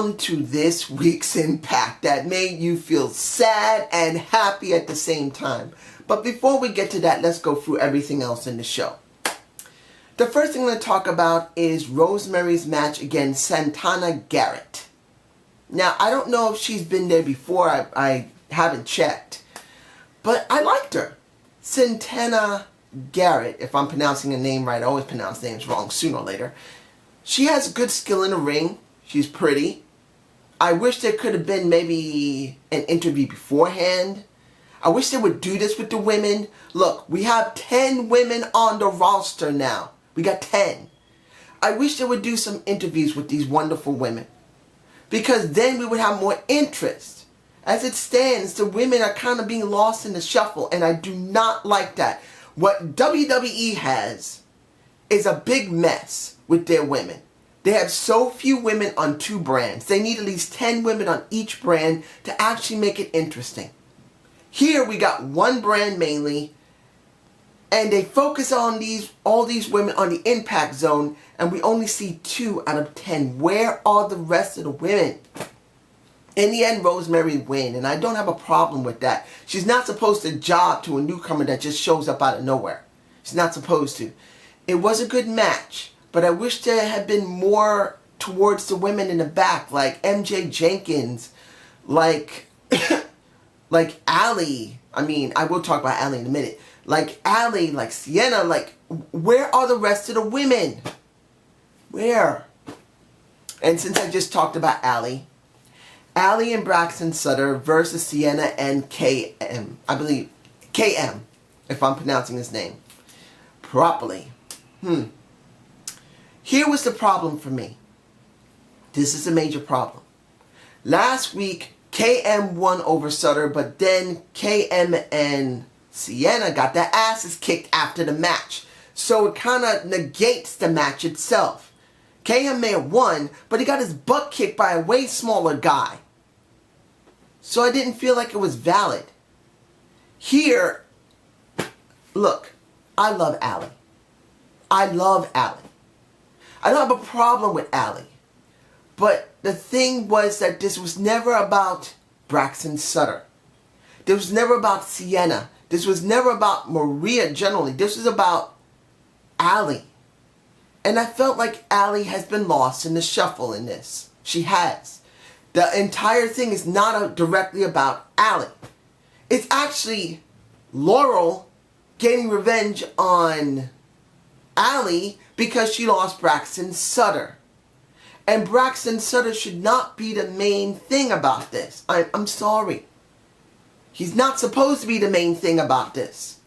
on to this week's Impact that made you feel sad and happy at the same time. But before we get to that, let's go through everything else in the show. The first thing I'm going to talk about is Rosemary's match against Santana Garrett. Now, I don't know if she's been there before. I haven't checked. But I liked her. Santana Garrett, if I'm pronouncing the name right, I always pronounce names wrong sooner or later. She has good skill in the ring. She's pretty. I wish there could have been maybe an interview beforehand. I wish they would do this with the women. Look, we have 10 women on the roster now. We got 10. I wish they would do some interviews with these wonderful women, because then we would have more interest. As it stands, the women are kind of being lost in the shuffle, and I do not like that. What WWE has is a big mess with their women. They have so few women on 2 brands. They need at least 10 women on each brand to actually make it interesting. Here we got 1 brand mainly, and they focus on all these women on the Impact Zone, and we only see 2 out of 10. Where are the rest of the women? In the end, Rosemary win, and I don't have a problem with that. She's not supposed to job to a newcomer that just shows up out of nowhere. She's not supposed to. It was a good match, but I wish there had been more towards the women in the back, like MJ Jenkins, like like Allie. I mean, I will talk about Allie in a minute. Like Allie, like Sienna, like, where are the rest of the women? Where? And since I just talked about Allie and Braxton Sutter versus Sienna and KM. I believe KM, if I'm pronouncing his name properly. Here was the problem for me. This is a major problem. Last week, KM won over Sutter, but then KM and Sienna got their asses kicked after the match. So it kind of negates the match itself. KM may have won, but he got his butt kicked by a way smaller guy. So I didn't feel like it was valid. Here, look, I love Allie. I love Allie. I don't have a problem with Allie. But the thing was that this was never about Braxton Sutter. This was never about Sienna. This was never about Maria generally. This was about Allie. And I felt like Allie has been lost in the shuffle in this. She has. The entire thing is not directly about Allie. It's actually Laurel getting revenge on Allie because she lost Braxton Sutter. And Braxton Sutter should not be the main thing about this. I'm sorry. He's not supposed to be the main thing about this.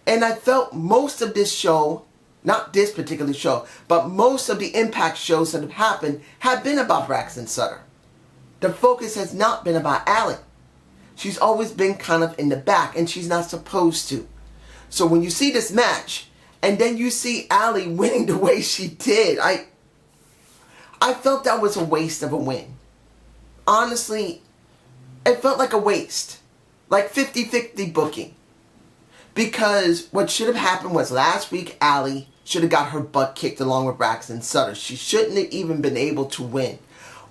And I felt most of this show, not this particular show, but most of the Impact shows that have happened have been about Braxton Sutter. The focus has not been about Allie. She's always been kind of in the back, and she's not supposed to. So when you see this match, and then you see Allie winning the way she did, I felt that was a waste of a win. Honestly, it felt like a waste. Like 50-50 booking. Because what should have happened was last week Allie should have got her butt kicked along with Braxton Sutter. She shouldn't have even been able to win.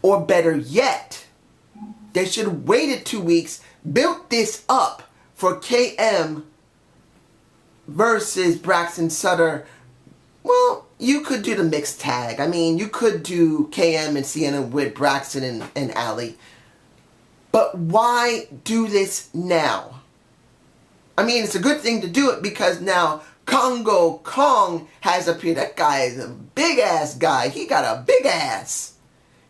Or better yet, they should have waited 2 weeks, built this up for KM versus Braxton Sutter. Well, you could do the mixed tag. I mean, you could do KM and Sienna with Braxton and Allie. But why do this now? I mean, it's a good thing to do it because now Congo Kong has appeared. That guy is a big-ass guy. He got a big ass.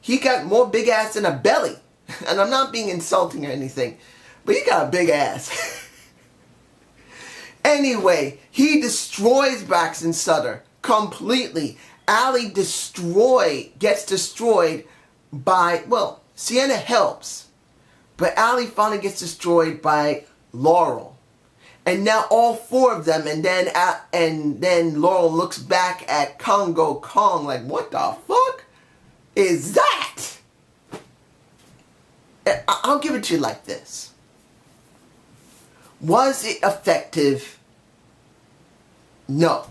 He got more big ass than a belly. And I'm not being insulting or anything, but he got a big ass. Anyway, he destroys Braxton Sutter completely. Allie gets destroyed by, well, Sienna helps. But Allie finally gets destroyed by Laurel. And now all 4 of them, and then Laurel looks back at Congo Kong like, what the fuck is that? I'll give it to you like this. Was it effective? No.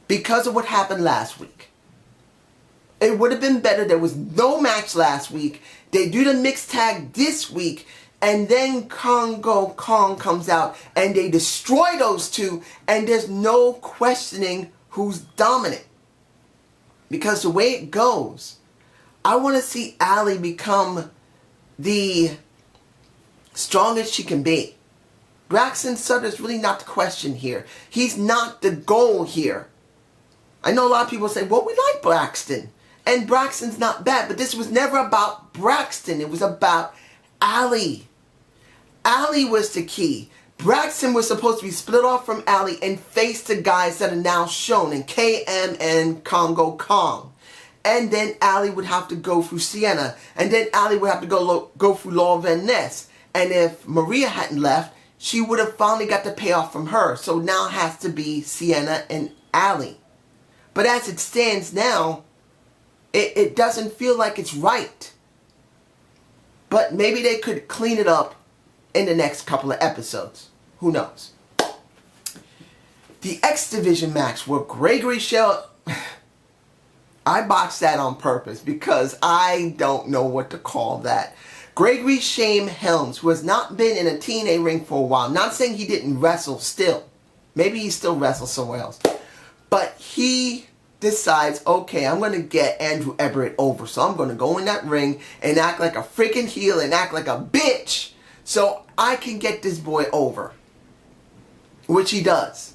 Because of what happened last week. It would have been better. There was no match last week. They do the mixed tag this week. And then Congo Kong comes out and they destroy those two. And there's no questioning who's dominant. Because the way it goes, I want to see Allie become the strongest she can be. Braxton Sutter is really not the question here. He's not the goal here. I know a lot of people say, well, we like Braxton. And Braxton's not bad. But this was never about Braxton. It was about Allie. Allie was the key. Braxton was supposed to be split off from Allie and face the guys that are now shown in KM and Congo Kong. And then Allie would have to go through Sienna. And then Allie would have to go through Laura Van Ness. And if Maria hadn't left, she would have finally got the payoff from her. So now it has to be Sienna and Allie. But as it stands now, it doesn't feel like it's right. But maybe they could clean it up in the next couple of episodes. Who knows? The X Division match where Gregory Shell... I botched that on purpose because I don't know what to call that. Gregory Shame Helms, who has not been in a TNA ring for a while. Not saying he didn't wrestle still. Maybe he still wrestles somewhere else. But he decides, okay, I'm going to get Andrew Everett over. So I'm going to go in that ring and act like a freaking heel and act like a bitch so I can get this boy over. Which he does.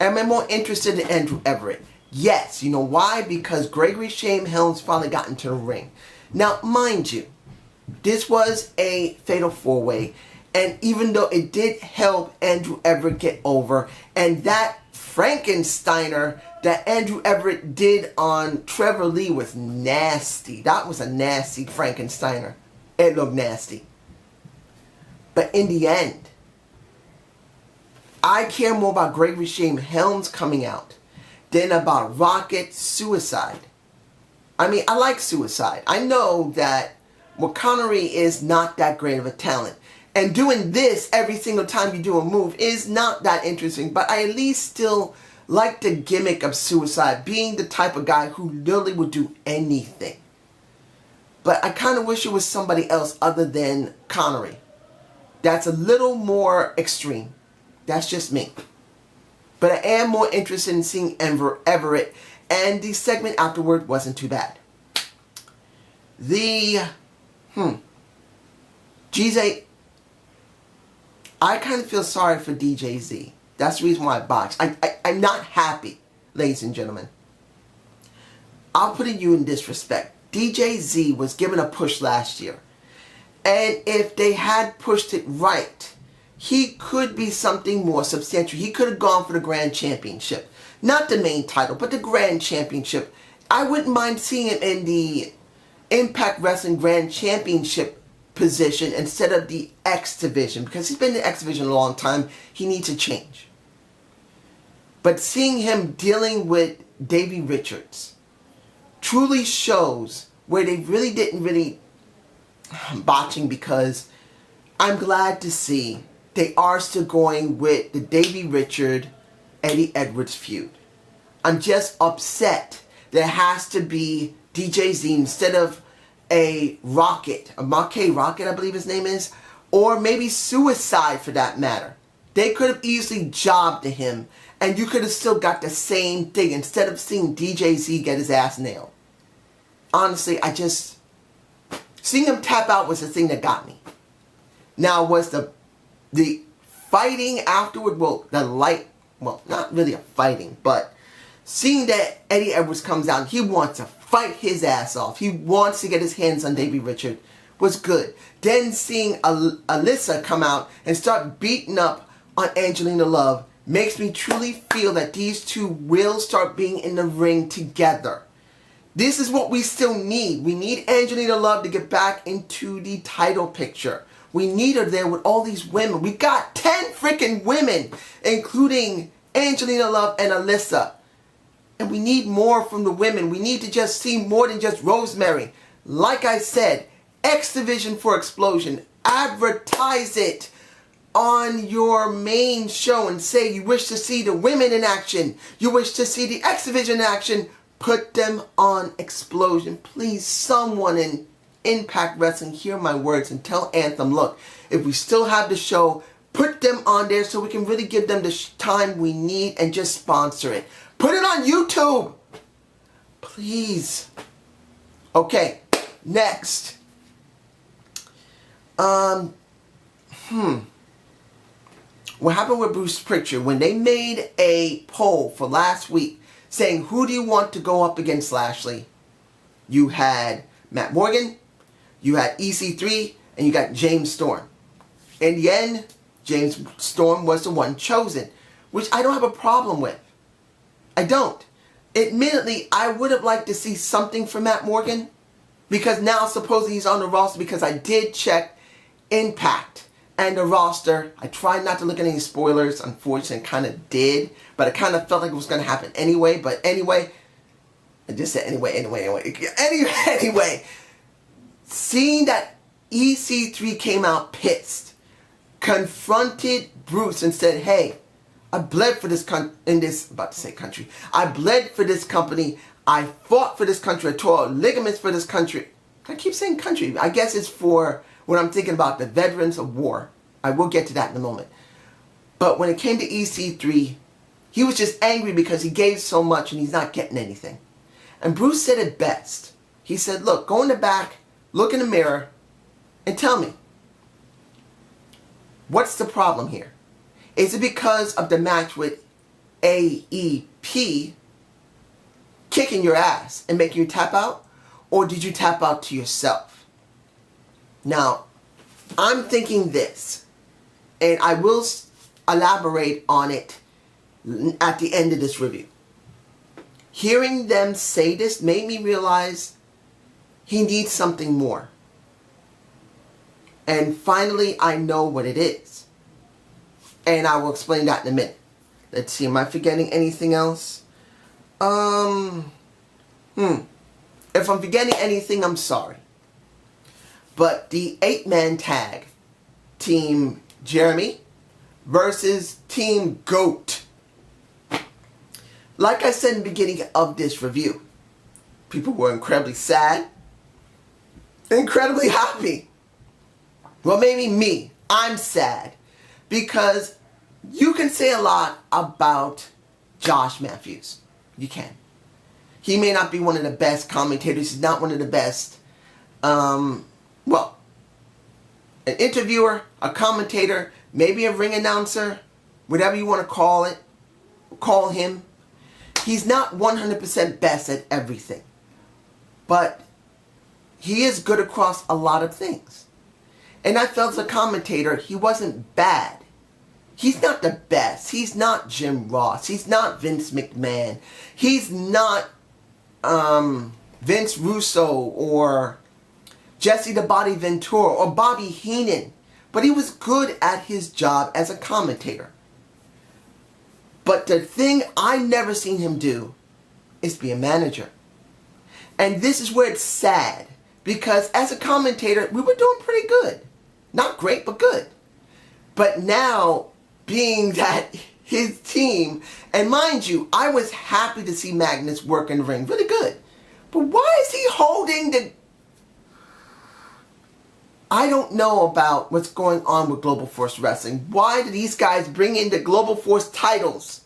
Am I more interested in Andrew Everett? Yes. You know why? Because Gregory Shame Helms finally got into the ring. Now, mind you, this was a fatal four-way. And even though it did help Andrew Everett get over, and that Frankensteiner that Andrew Everett did on Trevor Lee was nasty. That was a nasty Frankensteiner. It looked nasty. But in the end, I care more about Gregory Shame Helms coming out than about Rocket Suicide. I mean, I like Suicide. I know that Connery is not that great of a talent. And doing this every single time you do a move is not that interesting. But I at least still like the gimmick of Suicide, being the type of guy who literally would do anything. But I kind of wish it was somebody else other than Connery. That's a little more extreme. That's just me. But I am more interested in seeing Everett. And the segment afterward wasn't too bad. The... GZ... I kind of feel sorry for DJZ. That's the reason why I botched. I'm not happy, ladies and gentlemen. I'll put you in this respect. DJZ was given a push last year. And if they had pushed it right, he could be something more substantial. He could have gone for the Grand Championship. Not the main title, but the Grand Championship. I wouldn't mind seeing him in the Impact Wrestling Grand Championship position instead of the X Division, because he's been in the X Division a long time. He needs a change. But seeing him dealing with Davey Richards truly shows where they really didn't botching, because I'm glad to see they are still going with the Davey Richard Eddie Edwards feud. I'm just upset there has to be DJZ instead of a Rocket, a Marquet Rocket, I believe his name is, or maybe Suicide for that matter. They could have easily jobbed to him, and you could have still got the same thing instead of seeing DJZ get his ass nailed. Honestly, seeing him tap out was the thing that got me. Now, was the fighting afterward, not really a fighting, but seeing that Eddie Edwards comes out, he wants to fight his ass off. He wants to get his hands on Davey Richard. Was good. Then seeing Alyssa come out and start beating up on Angelina Love makes me truly feel that these two will start being in the ring together. This is what we still need. We need Angelina Love to get back into the title picture. We need her there with all these women. We got 10 freaking women, including Angelina Love and Alyssa. And we need more from the women. We need to just see more than just Rosemary. Like I said, X Division for Explosion. Advertise it on your main show and say you wish to see the women in action. You wish to see the X Division in action. Put them on Explosion. Please, someone in Impact Wrestling, hear my words and tell Anthem, look, if we still have the show, put them on there so we can really give them the time we need and just sponsor it. Put it on YouTube. Please. Okay, next. What happened with Bruce Prichard when they made a poll for last week saying, who do you want to go up against Lashley? You had Matt Morgan, you had EC3, and you got James Storm. In the end, James Storm was the one chosen, which I don't have a problem with. I don't. Admittedly, I would have liked to see something from Matt Morgan, because now supposedly he's on the roster, because I did check Impact and the roster. I tried not to look at any spoilers. Unfortunately, I kind of did, but I kind of felt like it was going to happen anyway. But anyway, I just said anyway. Seeing that EC3 came out pissed, confronted Bruce and said, hey, I bled for this country. I bled for this company. I fought for this country. I tore ligaments for this country. I keep saying country. I guess it's for when I'm thinking about the veterans of war. I will get to that in a moment. But when it came to EC3, he was just angry because he gave so much and he's not getting anything. And Bruce said it best. He said, look, go in the back, look in the mirror, and tell me, what's the problem here? Is it because of the match with AEP kicking your ass and making you tap out? Or did you tap out to yourself? Now, I'm thinking this, and I will elaborate on it at the end of this review. Hearing them say this made me realize he needs something more. And finally, I know what it is. And I will explain that in a minute. Let's see, am I forgetting anything else? If I'm forgetting anything, I'm sorry. But the 8-man tag, Team Jeremy versus Team GOAT. Like I said in the beginning of this review, people were incredibly sad, incredibly happy. Well, maybe me. I'm sad. Because you can say a lot about Josh Matthews. You can. He may not be one of the best commentators. He's not one of the best, well, an interviewer, a commentator, maybe a ring announcer, whatever you want to call it, call him. He's not 100% best at everything. But he is good across a lot of things. And I felt as a commentator, he wasn't bad. He's not the best. He's not Jim Ross. He's not Vince McMahon. He's not Vince Russo or Jesse the Body Ventura or Bobby Heenan. But he was good at his job as a commentator. But the thing I never seen him do is be a manager. And this is where it's sad. Because as a commentator, we were doing pretty good. Not great, but good. But now, being that his team, and mind you, I was happy to see Magnus work in the ring. Really good. But why is he holding the... I don't know about what's going on with Global Force Wrestling. Why do these guys bring in the Global Force titles?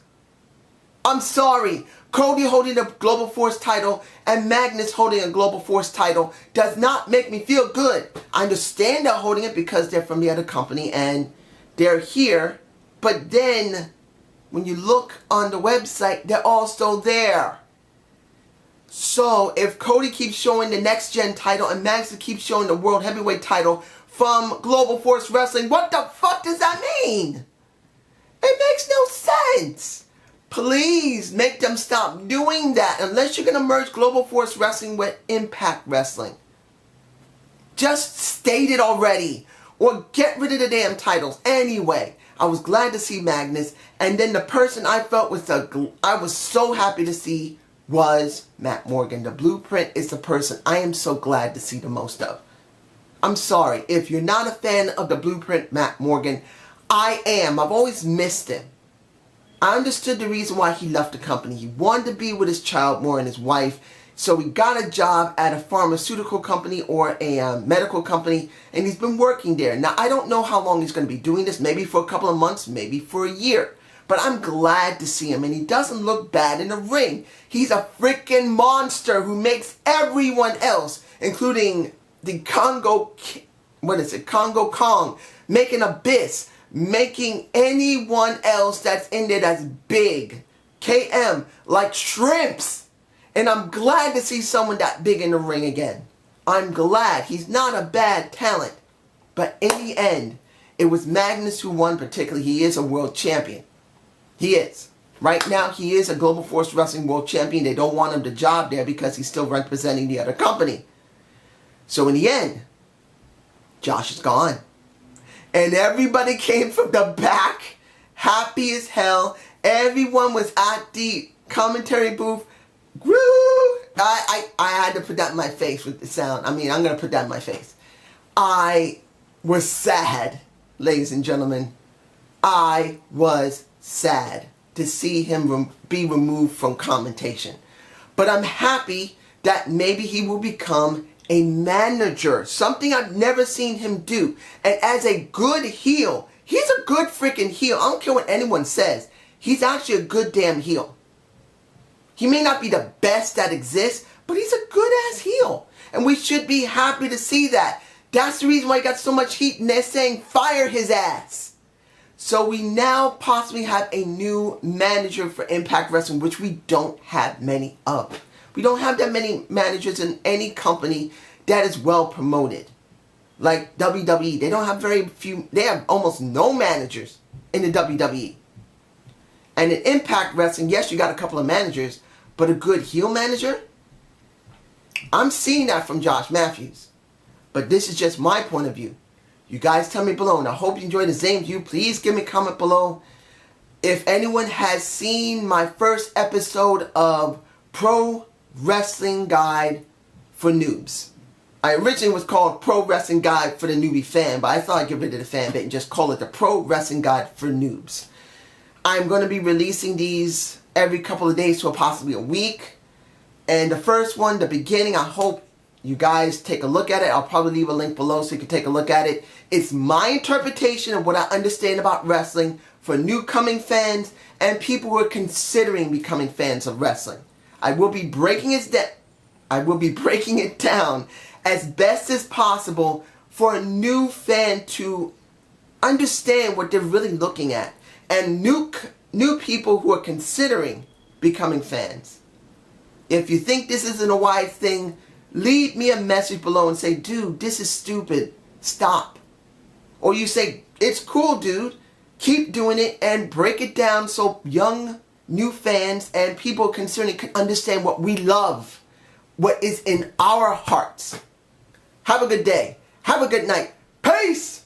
I'm sorry. Cody holding the Global Force title and Magnus holding a Global Force title does not make me feel good. I understand they're holding it because they're from the other company and they're here. But then, when you look on the website, they're all still there. So, if Cody keeps showing the Next Gen title and Magnus keeps showing the World Heavyweight title from Global Force Wrestling, what the fuck does that mean? It makes no sense. Please make them stop doing that unless you're going to merge Global Force Wrestling with Impact Wrestling. Just state it already. Or get rid of the damn titles. Anyway, I was glad to see Magnus. And then the person I felt I was so happy to see was Matt Morgan. The Blueprint is the person I am so glad to see the most of. I'm sorry. If you're not a fan of the Blueprint, Matt Morgan, I am. I've always missed him. I understood the reason why he left the company. He wanted to be with his child more and his wife. So he got a job at a pharmaceutical company or a medical company, and he's been working there. Now, I don't know how long he's going to be doing this, maybe for a couple of months, maybe for a year. But I'm glad to see him, and he doesn't look bad in the ring. He's a freaking monster who makes everyone else, including the Congo Kong, making Abyss, making anyone else that's in there that's big, KM, like shrimps. And I'm glad to see someone that big in the ring again. I'm glad. He's not a bad talent. But in the end, it was Magnus who won particularly. He is a world champion. He is. Right now, he is a Global Force Wrestling World Champion. They don't want him to job there because he's still representing the other company. So in the end, Josh is gone. And everybody came from the back, happy as hell. Everyone was at the commentary booth. Woo! I had to put that in my face with the sound. I mean, I'm going to put that in my face. I was sad, ladies and gentlemen. I was sad to see him be removed from commentation. But I'm happy that maybe he will become a manager. Something I've never seen him do. And as a good heel, he's a good freaking heel. I don't care what anyone says. He's actually a good damn heel. He may not be the best that exists, but he's a good-ass heel. And we should be happy to see that. That's the reason why he got so much heat, and they're saying, fire his ass. So we now possibly have a new manager for Impact Wrestling, which we don't have many of. We don't have that many managers in any company that is well promoted. Like WWE, they don't have very few, they have almost no managers in the WWE. And in Impact Wrestling, yes, you got a couple of managers, but a good heel manager? I'm seeing that from Josh Matthews. But this is just my point of view. You guys tell me below, and I hope you enjoyed the Zane view. Please give me a comment below. If anyone has seen my first episode of Pro Wrestling Guide for Noobs. I originally was called Pro Wrestling Guide for the Newbie Fan, but I thought I'd get rid of the fan bit and just call it the Pro Wrestling Guide for Noobs. I'm going to be releasing these every couple of days to possibly a week. And the first one, the beginning, I hope you guys take a look at it. I'll probably leave a link below so you can take a look at it. It's my interpretation of what I understand about wrestling for new coming fans and people who are considering becoming fans of wrestling. I will be breaking it down as best as possible for a new fan to understand what they're really looking at. And new people who are considering becoming fans. If you think this isn't a wise thing, leave me a message below and say, dude, this is stupid. Stop. Or you say, it's cool, dude. Keep doing it and break it down so young, new fans and people concerning can understand what we love. What is in our hearts. Have a good day. Have a good night. Peace!